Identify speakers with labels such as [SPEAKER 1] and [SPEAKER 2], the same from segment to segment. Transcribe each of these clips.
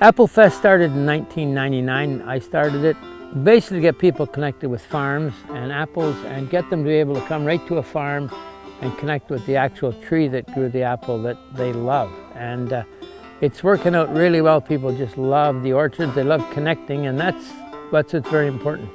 [SPEAKER 1] Applefest started in 1999. I started it basically to get people connected with farms and apples and get them to be able to come right to a farm and connect with the actual tree that grew the apple that they love. And it's working out really well. People just love the orchards, they love connecting, and that's what's very important.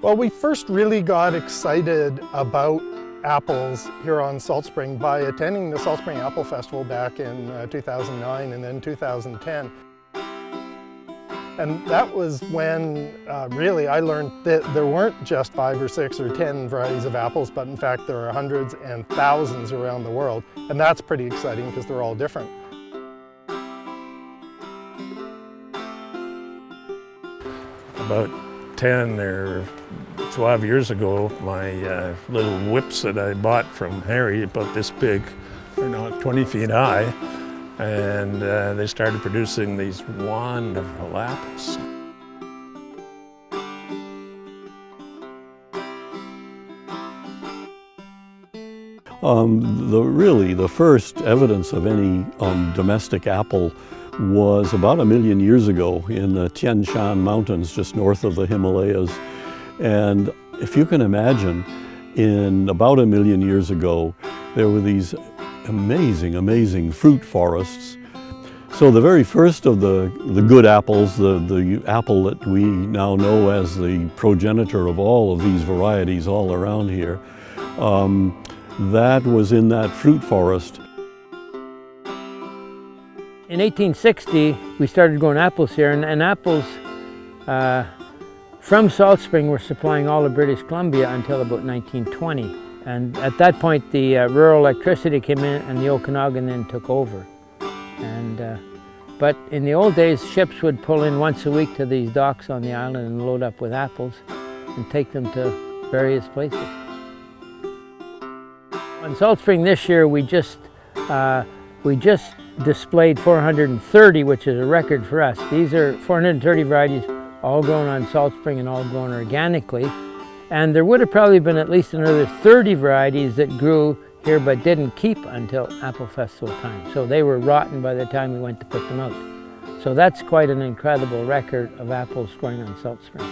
[SPEAKER 2] Well, we first really got excited about apples here on Salt Spring by attending the Salt Spring Apple Festival back in 2009 and then 2010. And that was when really I learned that there weren't just 5 or 6 or 10 varieties of apples, but in fact there are hundreds and thousands around the world. And that's pretty exciting because they're all different.
[SPEAKER 3] About 10 or 12 years ago, my little whips that I bought from Harry, about this big, are now 20 feet high, and they started producing these wonderful apples.
[SPEAKER 4] Really, the first evidence of any domestic apple was about 1 million years ago in the Tian Shan Mountains, just north of the Himalayas. And if you can imagine, in about 1 million years ago, there were these amazing, amazing fruit forests. So the very first of the good apples, the apple that we now know as the progenitor of all of these varieties all around here, that was in that fruit forest.
[SPEAKER 1] In 1860, we started growing apples here, and apples from Salt Spring were supplying all of British Columbia until about 1920. And at that point, the rural electricity came in and the Okanagan then took over. But in the old days, ships would pull in once a week to these docks on the island and load up with apples and take them to various places. On Salt Spring this year, we just displayed 430, which is a record for us. These are 430 varieties, all grown on Salt Spring and all grown organically. And there would have probably been at least another 30 varieties that grew here but didn't keep until Apple Festival time. So they were rotten by the time we went to put them out. So that's quite an incredible record of apples growing on Salt Spring.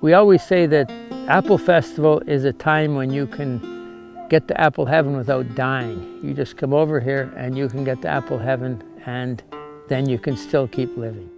[SPEAKER 1] We always say that Apple Festival is a time when you can get to apple heaven without dying. You just come over here and you can get to apple heaven, and then you can still keep living.